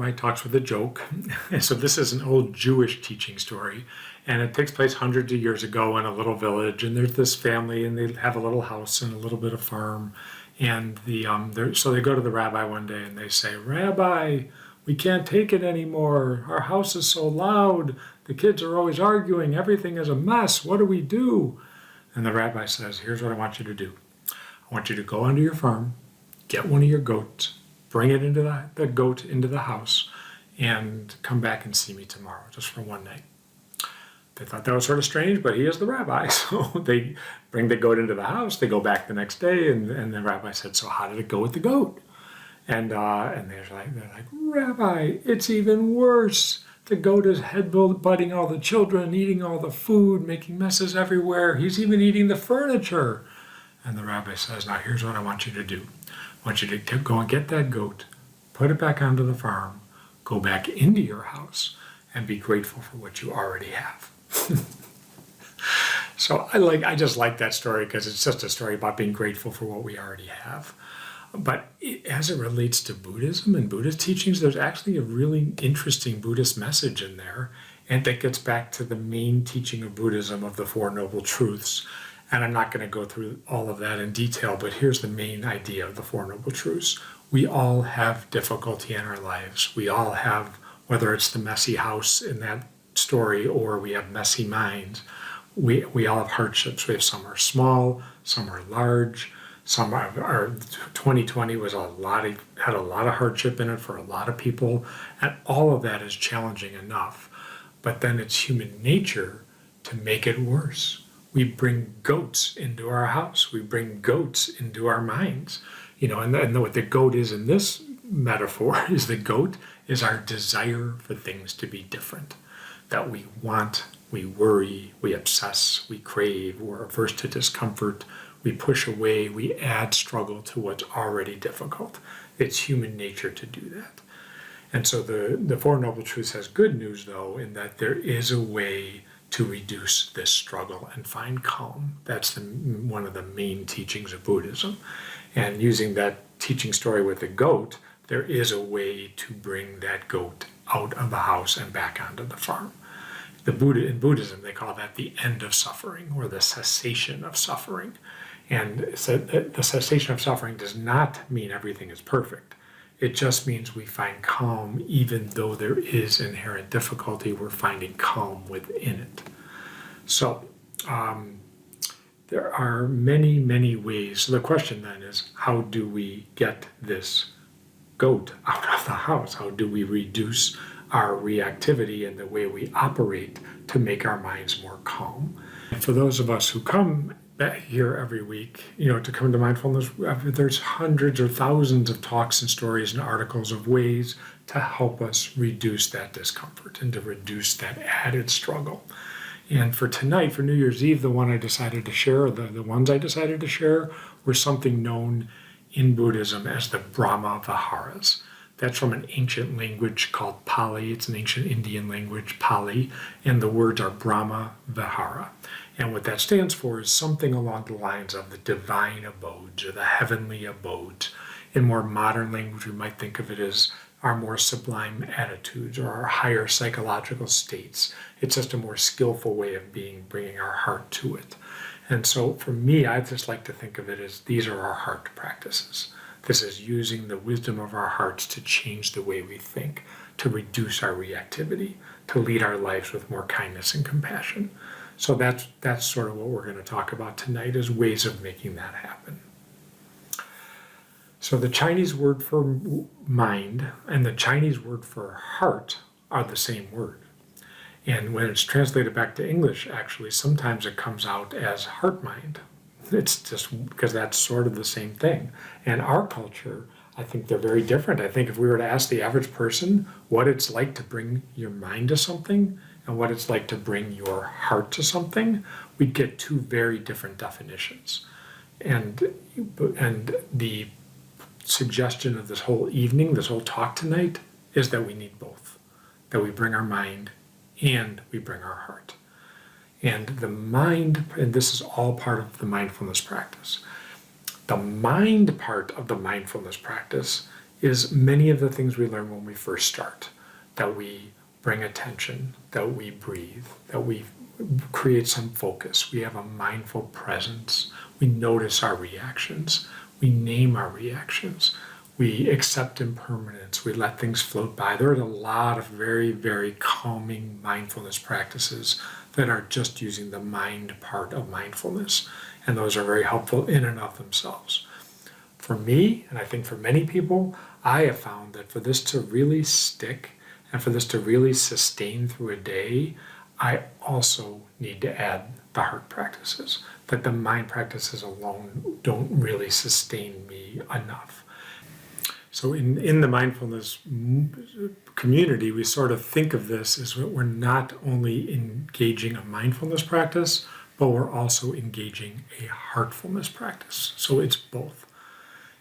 rabbi talks with a joke. And so this is an old Jewish teaching story, and it takes place hundreds of years ago in a little village. And there's this family, and they have a little house and a little bit of farm. And so they go to the rabbi one day and they say, "Rabbi, we can't take it anymore. Our house is so loud. The kids are always arguing. Everything is a mess. What do we do?" And the rabbi says, "Here's what I want you to do. I want you to go onto your farm, get one of your goats, bring it into the goat into the house, and come back and see me tomorrow, just for one night." They thought that was sort of strange, but he is the rabbi. So they bring the goat into the house. They go back the next day, and the rabbi said, "So how did it go with the goat?" And they're like, "Rabbi, it's even worse. The goat is headbutting all the children, eating all the food, making messes everywhere. He's even eating the furniture." And the rabbi says, "Now here's what I want you to do. I want you to go and get that goat, put it back onto the farm, go back into your house, and be grateful for what you already have." So I just like that story because it's just a story about being grateful for what we already have. But as it relates to Buddhism and Buddhist teachings, there's actually a really interesting Buddhist message in there, and that gets back to the main teaching of Buddhism of the Four Noble Truths. And I'm not going to go through all of that in detail, but here's the main idea of the Four Noble Truths. We all have difficulty in our lives. We all have, whether it's the messy house in that story or we have messy minds, we all have hardships. We have some are small, some are large, some are 2020 had a lot of hardship in it for a lot of people, and all of that is challenging enough. But then it's human nature to make it worse. We bring goats into our house. We bring goats into our minds. And what the goat is in this metaphor is the goat is our desire for things to be different. That we want, we worry, we obsess, we crave, we're averse to discomfort, we push away, we add struggle to what's already difficult. It's human nature to do that. And so the Four Noble Truths has good news, though, in that there is a way to reduce this struggle and find calm. That's one of the main teachings of Buddhism. And using that teaching story with the goat, there is a way to bring that goat out of the house and back onto the farm. In Buddhism, they call that the end of suffering, or the cessation of suffering. And so the cessation of suffering does not mean everything is perfect. It just means we find calm even though there is inherent difficulty. We're finding calm within it. So there are many, many ways. So the question then is, how do we get this goat out of the house? How do we reduce our reactivity and the way we operate to make our minds more calm? And for those of us who come back here every week, to come to mindfulness, there's hundreds or thousands of talks and stories and articles of ways to help us reduce that discomfort and to reduce that added struggle. And for tonight, for New Year's Eve, the ones I decided to share were something known in Buddhism as the Brahma Viharas. That's from an ancient language called Pali. It's an ancient Indian language, Pali, and the words are Brahma Vihara. And what that stands for is something along the lines of the divine abodes or the heavenly abodes. In more modern language, we might think of it as our more sublime attitudes or our higher psychological states. It's just a more skillful way of bringing our heart to it. And so for me, I just like to think of it as these are our heart practices. This is using the wisdom of our hearts to change the way we think, to reduce our reactivity, to lead our lives with more kindness and compassion. So that's sort of what we're going to talk about tonight, is ways of making that happen. So the Chinese word for mind and the Chinese word for heart are the same word. And when it's translated back to English, actually, sometimes it comes out as heart-mind. It's just because that's sort of the same thing. And our culture, I think they're very different. I think if we were to ask the average person what it's like to bring your mind to something and what it's like to bring your heart to something, we'd get two very different definitions. And the suggestion of this whole evening, this whole talk tonight, is that we need both. That we bring our mind and we bring our heart. And the mind, and this is all part of the mindfulness practice. The mind part of the mindfulness practice is many of the things we learn when we first start, that we bring attention, that we breathe, that we create some focus, we have a mindful presence, we notice our reactions, we name our reactions, we accept impermanence, we let things float by. There are a lot of very, very calming mindfulness practices that are just using the mind part of mindfulness, and those are very helpful in and of themselves. For me, and I think for many people, I have found that for this to really stick and for this to really sustain through a day, I also need to add the heart practices. That the mind practices alone don't really sustain me enough. So in the mindfulness community, we sort of think of this as we're not only engaging a mindfulness practice, but we're also engaging a heartfulness practice. So it's both.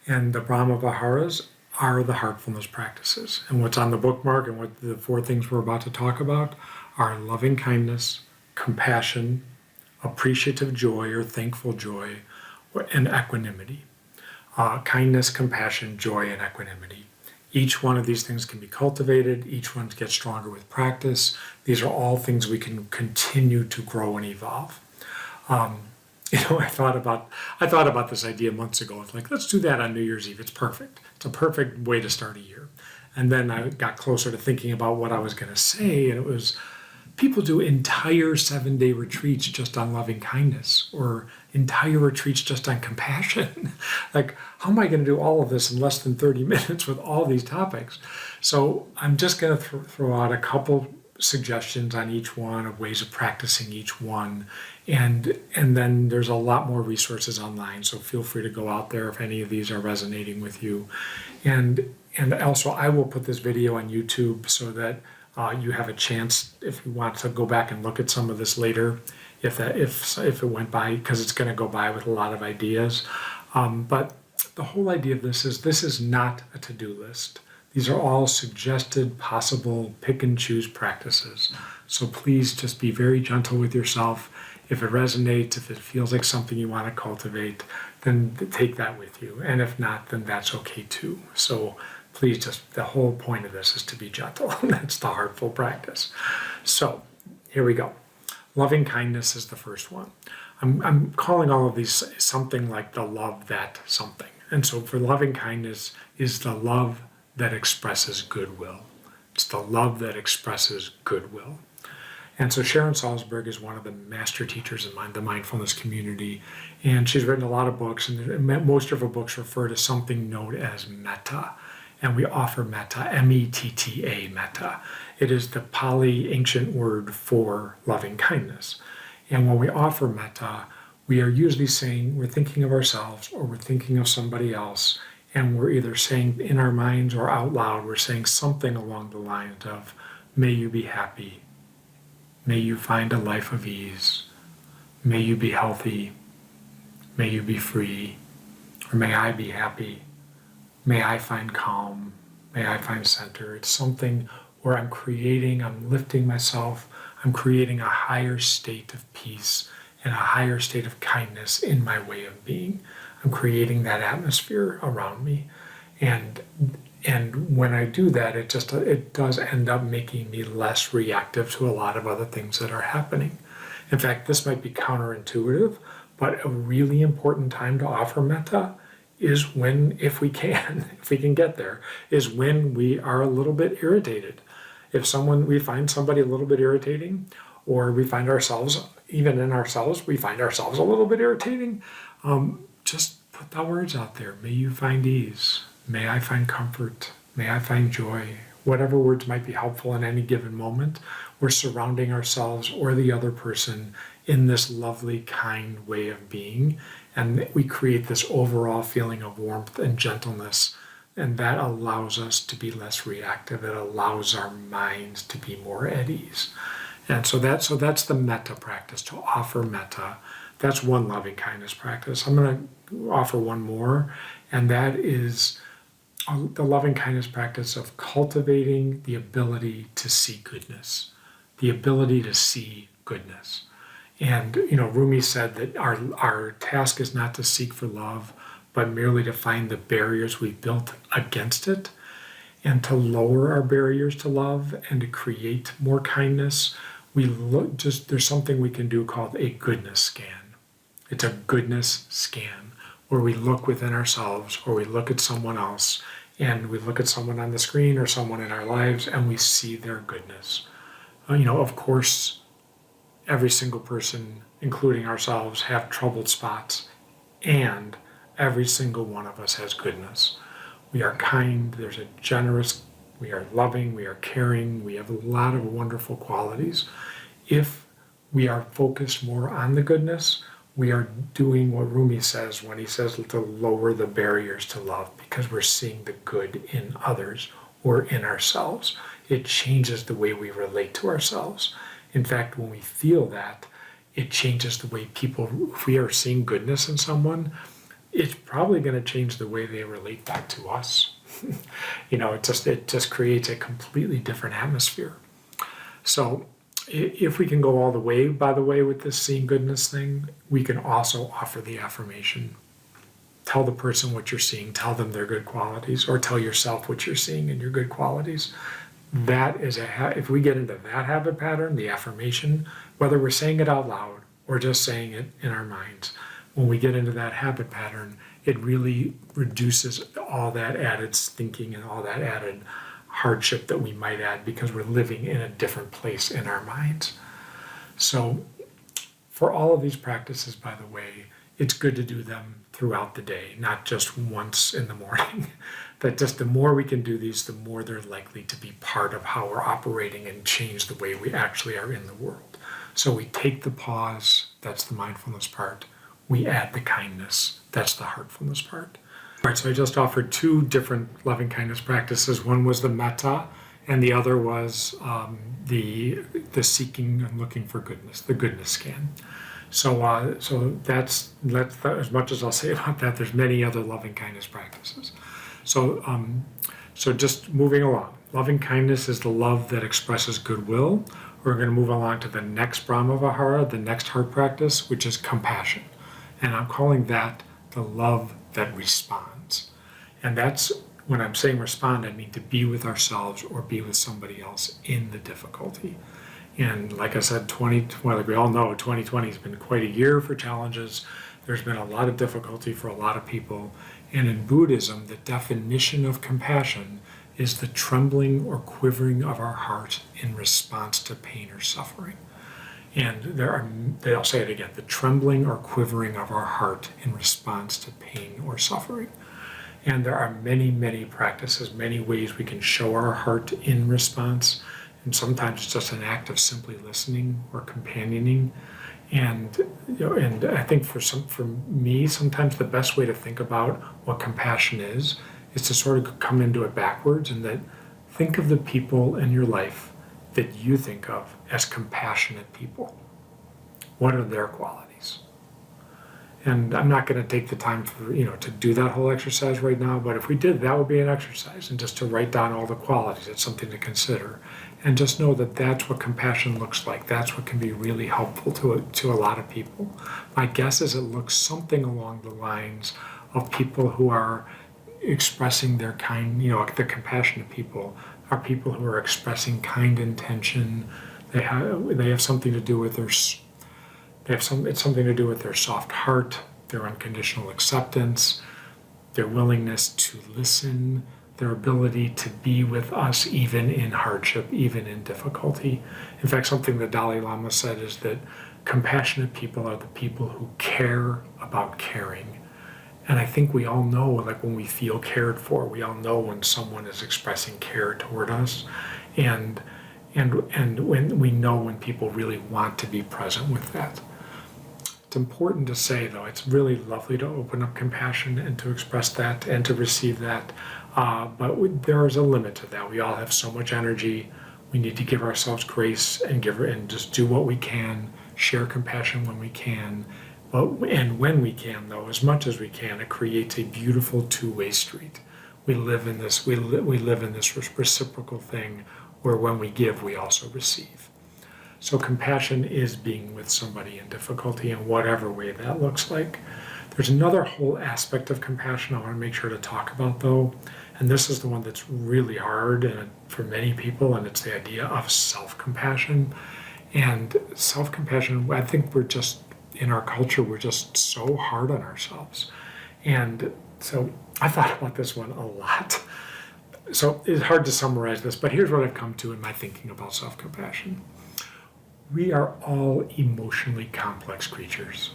And the Brahma Viharas are the heartfulness practices. And what's on the bookmark and what the 4 things we're about to talk about are loving kindness, compassion, appreciative joy or thankful joy, and equanimity. Kindness, compassion, joy, and equanimity. Each one of these things can be cultivated. Each one gets stronger with practice. These are all things we can continue to grow and evolve. I thought about this idea months ago. It's like, let's do that on New Year's Eve. It's perfect. It's a perfect way to start a year. And then I got closer to thinking about what I was going to say, and it was, people do entire 7-day retreats just on loving kindness, or entire retreats just on compassion. Like, how am I going to do all of this in less than 30 minutes with all these topics? So I'm just going to throw out a couple suggestions on each one of ways of practicing each one. And then there's a lot more resources online, so feel free to go out there if any of these are resonating with you. And also, I will put this video on YouTube so that you have a chance, if you want to go back and look at some of this later, if it went by, because it's going to go by with a lot of ideas. But the whole idea of this is not a to-do list. These are all suggested, possible, pick and choose practices. So please just be very gentle with yourself. If it resonates, if it feels like something you want to cultivate, then take that with you. And if not, then that's okay too. So please the whole point of this is to be gentle. That's the heartful practice. So here we go. Loving kindness is the first one. I'm calling all of these something like the love that something. And so for loving kindness is the love that expresses goodwill. It's the love that expresses goodwill. And so Sharon Salzberg is one of the master teachers in the mindfulness community, and she's written a lot of books, and most of her books refer to something known as metta. And we offer metta, M-E-T-T-A, metta. It is the Pali ancient word for loving kindness. And when we offer metta, we are usually saying we're thinking of ourselves or we're thinking of somebody else, and we're either saying in our minds or out loud, we're saying something along the lines of, may you be happy, may you find a life of ease, may you be healthy, may you be free, or may I be happy, may I find calm, may I find center. It's something where I'm lifting myself, I'm creating a higher state of peace and a higher state of kindness in my way of being. I'm creating that atmosphere around me. And when I do that, it does end up making me less reactive to a lot of other things that are happening. In fact, this might be counterintuitive, but a really important time to offer metta is when, if we can get there, is when we are a little bit irritated. If we find somebody a little bit irritating, or we find ourselves, even in ourselves, we find ourselves a little bit irritating, just put the words out there. May you find ease. May I find comfort. May I find joy. Whatever words might be helpful in any given moment, we're surrounding ourselves or the other person in this lovely, kind way of being. And we create this overall feeling of warmth and gentleness. And that allows us to be less reactive. It allows our minds to be more at ease. And so that's the metta practice, to offer metta. That's one loving kindness practice. I'm going to offer one more, and that is the loving kindness practice of cultivating the ability to see goodness, the ability to see goodness. And, Rumi said that our task is not to seek for love, but merely to find the barriers we've built against it and to lower our barriers to love and to create more kindness, there's something we can do called a goodness scan. It's a goodness scan where we look within ourselves or we look at someone else and we look at someone on the screen or someone in our lives and we see their goodness. Of course, every single person, including ourselves, have troubled spots, and every single one of us has goodness. We are kind, we are loving, we are caring, we have a lot of wonderful qualities. If we are focused more on the goodness, we are doing what Rumi says when he says to lower the barriers to love, because we're seeing the good in others or in ourselves. It changes the way we relate to ourselves. In fact, when we feel that, it changes the way if we are seeing goodness in someone, it's probably going to change the way they relate back to us. It just creates a completely different atmosphere. So if we can go all the way, by the way, with this seeing goodness thing, we can also offer the affirmation. Tell the person what you're seeing, tell them their good qualities, or tell yourself what you're seeing and your good qualities. That is if we get into that habit pattern, the affirmation, whether we're saying it out loud or just saying it in our minds, when we get into that habit pattern, it really reduces all that added thinking and all that added hardship that we might add because we're living in a different place in our minds. So for all of these practices, by the way, it's good to do them throughout the day, not just once in the morning. That just the more we can do these, the more they're likely to be part of how we're operating and change the way we actually are in the world. So we take the pause, that's the mindfulness part. We add the kindness, that's the heartfulness part. All right, so I just offered two different loving kindness practices. One was the metta, and the other was the seeking and looking for goodness, the goodness scan. So that's as much as I'll say about that. There's many other loving kindness practices. So just moving along. Loving kindness is the love that expresses goodwill. We're going to move along to the next Brahmavihara, the next heart practice, which is compassion. And I'm calling that the love that responds. And that's, when I'm saying respond, I mean to be with ourselves or be with somebody else in the difficulty. And like I said, like we all know, 2020 has been quite a year for challenges. There's been a lot of difficulty for a lot of people. And in Buddhism, the definition of compassion is the trembling or quivering of our heart in response to pain or suffering. And I'll say it again, the trembling or quivering of our heart in response to pain or suffering. And there are many, many practices, many ways we can show our heart in response. And sometimes it's just an act of simply listening or companioning. And I think for me, sometimes the best way to think about what compassion is to sort of come into it backwards, and that think of the people in your life that you think of as compassionate people. What are their qualities? And I'm not going to take the time to do that whole exercise right now, but if we did, that would be an exercise, and just to write down all the qualities. It's something to consider. And just know that that's what compassion looks like. That's what can be really helpful to a lot of people. My guess is it looks something along the lines of people who are expressing their the compassionate people are people who are expressing kind intention. They have something to do with it's something to do with their soft heart, their unconditional acceptance, their willingness to listen, their ability to be with us even in hardship, even in difficulty. In fact, something the Dalai Lama said is that compassionate people are the people who care about caring. And I think we all know, like when we feel cared for, we all know when someone is expressing care toward us. And when we know when people really want to be present with that. It's important to say, though, it's really lovely to open up compassion and to express that and to receive that. But there is a limit to that. We all have so much energy. We need to give ourselves grace and just do what we can, share compassion when we can. And when we can, though, as much as we can, it creates a beautiful two-way street. We live in this reciprocal thing where when we give, we also receive. So compassion is being with somebody in difficulty in whatever way that looks like. There's another whole aspect of compassion I want to make sure to talk about, though, And this is the one that's really hard and for many people, and it's the idea of self-compassion. And self-compassion, I think we're just, in our culture, we're just so hard on ourselves. And so I thought about this one a lot. So it's hard to summarize this, but here's what I've come to in my thinking about self-compassion. We are all emotionally complex creatures.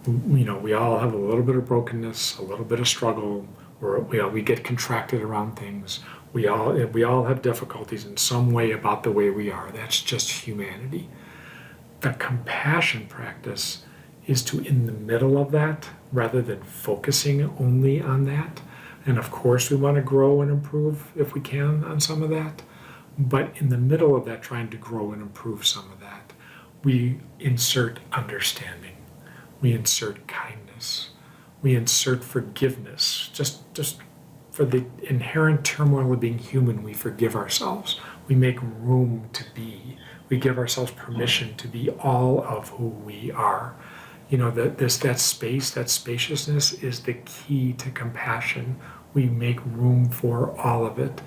We all have a little bit of brokenness, a little bit of struggle, or we get contracted around things. We all have difficulties in some way about the way we are. That's just humanity. The compassion practice is to, in the middle of that, rather than focusing only on that. And of course, we want to grow and improve if we can on some of that. But in the middle of that, trying to grow and improve some of that, we insert understanding. We insert kindness. We insert forgiveness. Just for the inherent turmoil of being human, we forgive ourselves. We make room to be. We give ourselves permission to be all of who we are. That space, that spaciousness is the key to compassion. We make room for all of it,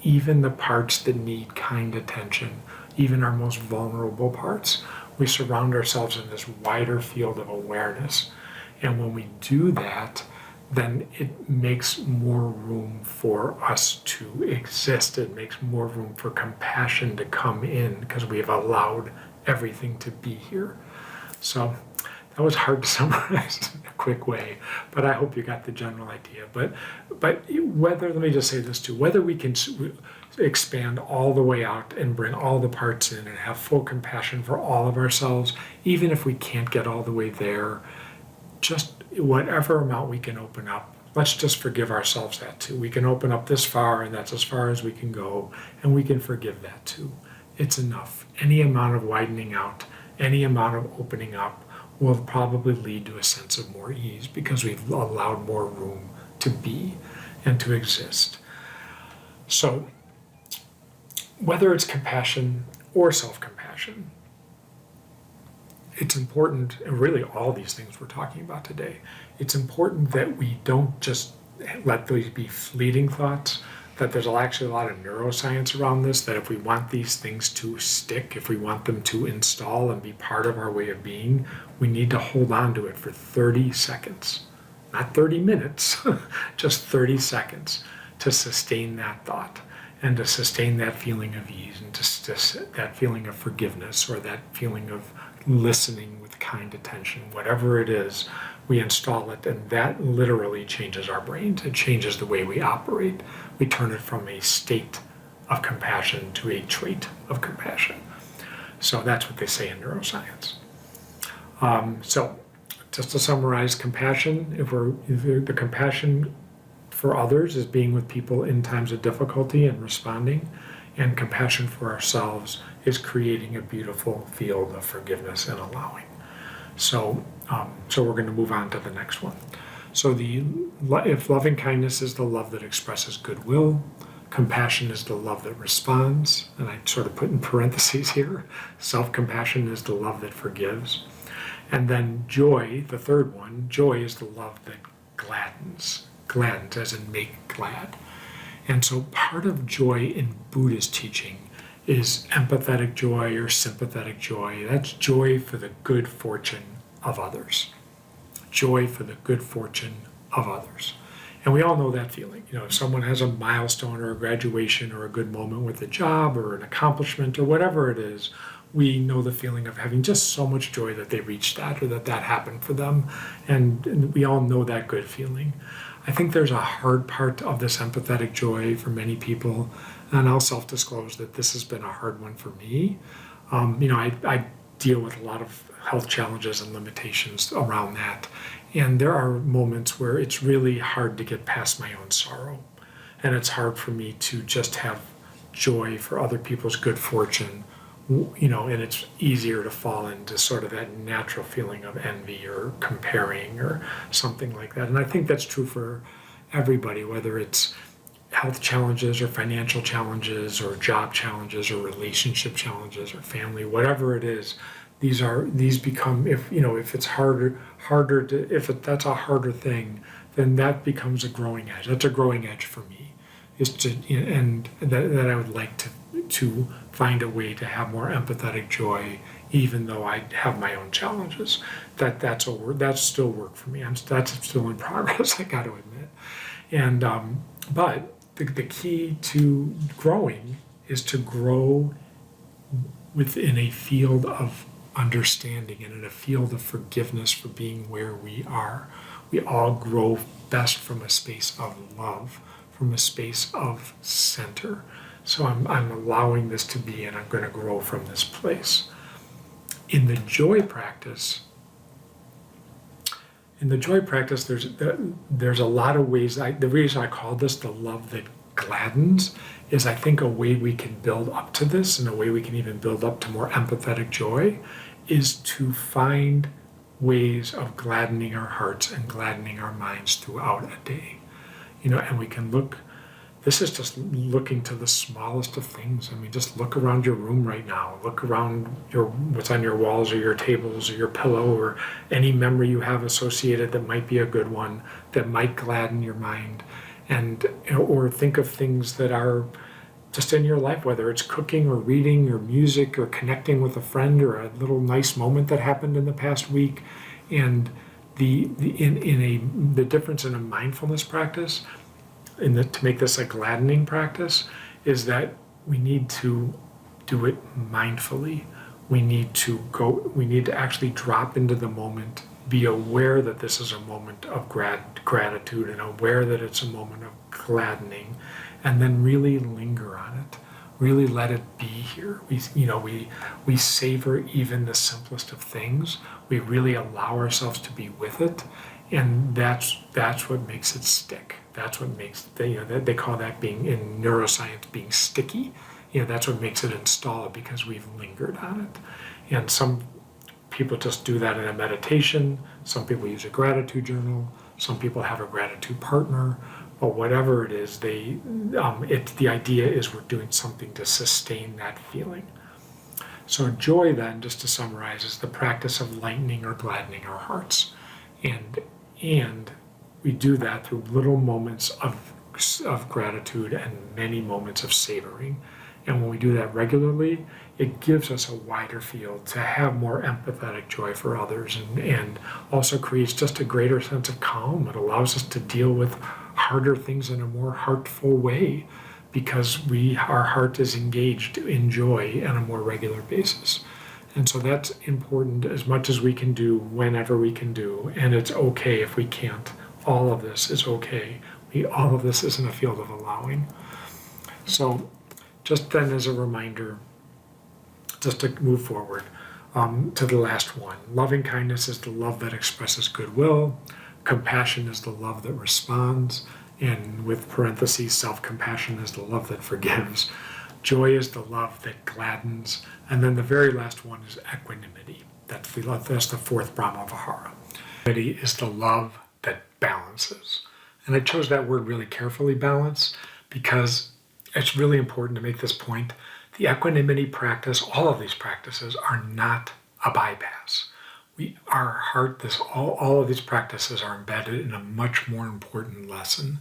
even the parts that need kind attention, even our most vulnerable parts. We surround ourselves in this wider field of awareness. And when we do that, then it makes more room for us to exist. It makes more room for compassion to come in because we have allowed everything to be here. So that was hard to summarize in a quick way, but I hope you got the general idea. But let me just say this too, whether we can expand all the way out and bring all the parts in and have full compassion for all of ourselves, even if we can't get all the way there, just whatever amount we can open up, let's just forgive ourselves that too. We can open up this far, and that's as far as we can go, and we can forgive that too. It's enough. Any amount of widening out, any amount of opening up will probably lead to a sense of more ease because we've allowed more room to be and to exist. So whether it's compassion or self-compassion, it's important, and really all these things we're talking about today, it's important that we don't just let these be fleeting thoughts, that there's actually a lot of neuroscience around this, that if we want these things to stick, if we want them to install and be part of our way of being, we need to hold on to it for 30 seconds. Not 30 minutes, just 30 seconds to sustain that thought and to sustain that feeling of ease and to that feeling of forgiveness or that feeling of listening with kind attention. Whatever it is, we install it, and that literally changes our brains. It changes the way we operate. We turn it from a state of compassion to a trait of compassion. So that's what they say in neuroscience. So just to summarize, compassion, the compassion for others is being with people in times of difficulty and responding, and compassion for ourselves is creating a beautiful field of forgiveness and allowing. So we're going to move on to the next one. So if loving kindness is the love that expresses goodwill, compassion is the love that responds, and I sort of put in parentheses here, self-compassion is the love that forgives. And then joy, the third one, joy is the love that gladdens as in make glad. And so part of joy in Buddhist teaching is empathetic joy or sympathetic joy. That's joy for the good fortune of others. Joy for the good fortune of others. And we all know that feeling. If someone has a milestone or a graduation or a good moment with a job or an accomplishment or whatever it is, we know the feeling of having just so much joy that they reached that or that happened for them. And we all know that good feeling. I think there's a hard part of this empathetic joy for many people, and I'll self-disclose that this has been a hard one for me. I deal with a lot of health challenges and limitations around that, and there are moments where it's really hard to get past my own sorrow, and it's hard for me to just have joy for other people's good fortune, and it's easier to fall into sort of that natural feeling of envy or comparing or something like that. And I think that's true for everybody, whether it's health challenges or financial challenges or job challenges or relationship challenges or family, whatever it is. These become, if it's that's a harder thing, then that becomes a growing edge. That's a growing edge for me, is to, and that I would like to find a way to have more empathetic joy, even though I have my own challenges. That's still work for me. That's still in progress. I got to admit. And but the key to growing is to grow within a field of understanding and in a field of forgiveness for being where we are. We all grow best from a space of love, from a space of center. So I'm allowing this to be, and I'm going to grow from this place. In the joy practice, there's a lot of ways. The reason I call this the love that gladdens is I think a way we can build up to this, and a way we can even build up to more empathetic joy, is to find ways of gladdening our hearts and gladdening our minds throughout a day. And we can look. This is just looking to the smallest of things. I mean, just look around your room right now. Look around what's on your walls or your tables or your pillow, or any memory you have associated that might be a good one, that might gladden your mind. Or think of things that are just in your life, whether it's cooking or reading or music or connecting with a friend or a little nice moment that happened in the past week. And the difference in a mindfulness practice, to make this a gladdening practice, is that we need to do it mindfully. We need to actually drop into the moment, be aware that this is a moment of gratitude, and aware that it's a moment of gladdening, and then really linger on it. Really let it be here. We savor even the simplest of things. We really allow ourselves to be with it, and that's what makes it stick. That's what makes they call that, being in neuroscience, being sticky. That's what makes it install, because we've lingered on it. And some people just do that in a meditation. Some people use a gratitude journal. Some people have a gratitude partner. But whatever it is, the idea is we're doing something to sustain that feeling. So joy, then, just to summarize, is the practice of lightening or gladdening our hearts, and we do that through little moments of gratitude and many moments of savoring. And when we do that regularly, it gives us a wider field to have more empathetic joy for others, and also creates just a greater sense of calm. It allows us to deal with harder things in a more heartful way, because our heart is engaged in joy on a more regular basis. And so that's important, as much as we can do whenever we can do, and it's okay if we can't. All of this is okay. All of this is in a field of allowing. So just then, as a reminder, just to move forward to the last one. Loving kindness is the love that expresses goodwill. Compassion is the love that responds. And with parentheses, self-compassion is the love that forgives. Joy is the love that gladdens. And then the very last one is equanimity. That's the fourth Brahma Vihara. Equanimity is the love that balances. And I chose that word really carefully, balance, because it's really important to make this point. The equanimity practice, all of these practices, are not a bypass. All of these practices are embedded in a much more important lesson,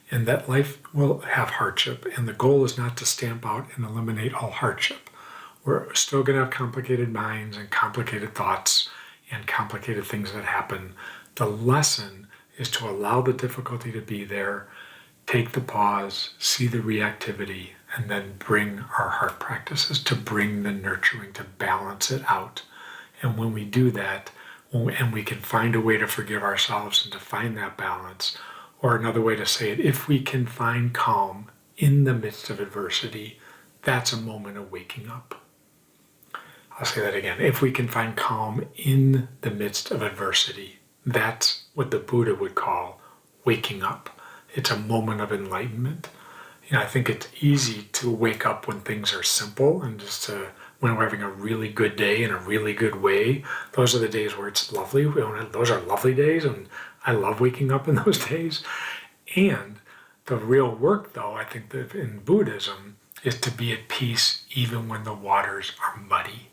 in that life will have hardship, and the goal is not to stamp out and eliminate all hardship. We're still going to have complicated minds and complicated thoughts and complicated things that happen. The lesson is to allow the difficulty to be there, take the pause, see the reactivity, and then bring our heart practices to bring the nurturing, to balance it out. And when we do that, and we can find a way to forgive ourselves and to find that balance, or another way to say it, if we can find calm in the midst of adversity, that's a moment of waking up. I'll say that again. If we can find calm in the midst of adversity, that's what the Buddha would call waking up. It's a moment of enlightenment. I think it's easy to wake up when things are simple, and when we're having a really good day in a really good way. Those are the days where it's lovely. Those are lovely days, and I love waking up in those days. And the real work, though, I think that in Buddhism, is to be at peace even when the waters are muddy,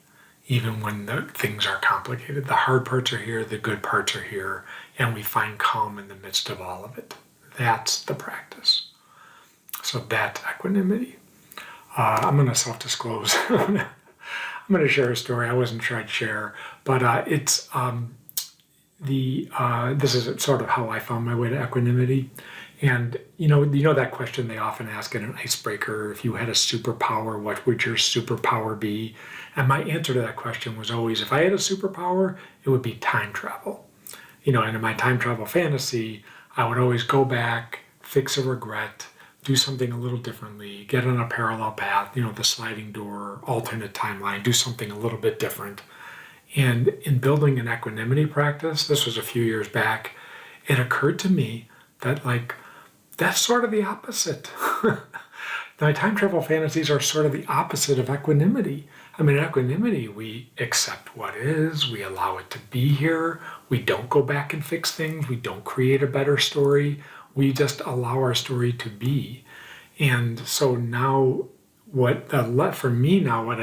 even when the things are complicated. The hard parts are here, the good parts are here, and we find calm in the midst of all of it. That's the practice. So that's equanimity. I'm going to self-disclose. I'm going to share a story I wasn't sure I'd share, but this is sort of how I found my way to equanimity. And you know that question they often ask in an icebreaker: if you had a superpower, what would your superpower be? And my answer to that question was always, if I had a superpower, it would be time travel. And in my time travel fantasy, I would always go back, fix a regret, do something a little differently, get on a parallel path, the sliding door, alternate timeline, do something a little bit different. And in building an equanimity practice, this was a few years back, it occurred to me that that's sort of the opposite. My time travel fantasies are sort of the opposite of equanimity. In equanimity, we accept what is, we allow it to be here, we don't go back and fix things, we don't create a better story, we just allow our story to be. And so now, what I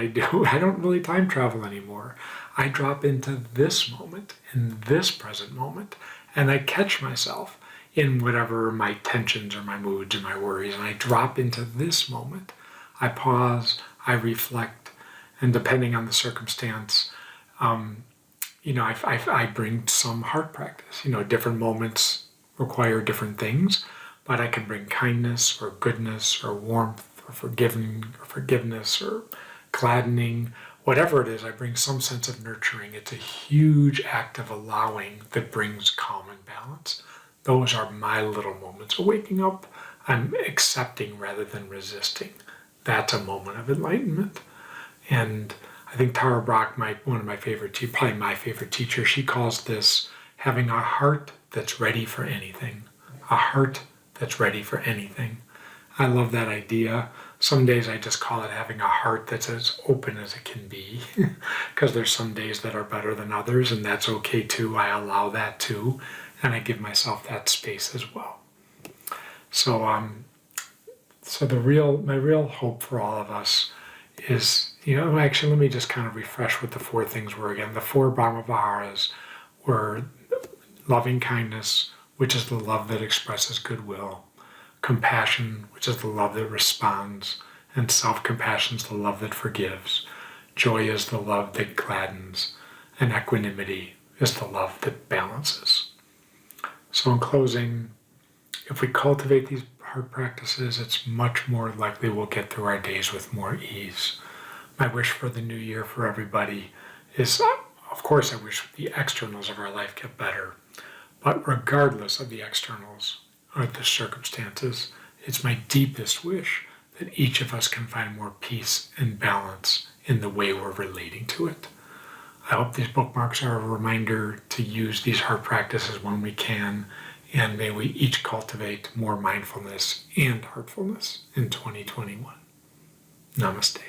do, I don't really time travel anymore. I drop into this moment, in this present moment, and I catch myself in whatever my tensions or my moods or my worries, and I drop into this moment. I pause, I reflect, and depending on the circumstance, I bring some heart practice. Different moments require different things, but I can bring kindness or goodness or warmth or forgiveness or gladdening. Whatever it is, I bring some sense of nurturing. It's a huge act of allowing that brings calm and balance. Those are my little moments of waking up. I'm accepting rather than resisting. That's a moment of enlightenment. And I think Tara Brach, one of my favorite, probably my favorite teacher, she calls this having a heart that's ready for anything. A heart that's ready for anything. I love that idea. Some days I just call it having a heart that's as open as it can be, because there's some days that are better than others, and that's okay too. I allow that too, and I give myself that space as well. So, my real hope for all of us is, actually, let me just kind of refresh what the four things were again. The four Brahma Viharas were loving kindness, which is the love that expresses goodwill; compassion, which is the love that responds; and self-compassion is the love that forgives; joy is the love that gladdens; and equanimity is the love that balances. So in closing, if we cultivate these heart practices, it's much more likely we'll get through our days with more ease. My wish for the new year for everybody is, of course, I wish the externals of our life get better. But regardless of the externals or the circumstances, it's my deepest wish that each of us can find more peace and balance in the way we're relating to it. I hope these bookmarks are a reminder to use these heart practices when we can, and may we each cultivate more mindfulness and heartfulness in 2021. Namaste.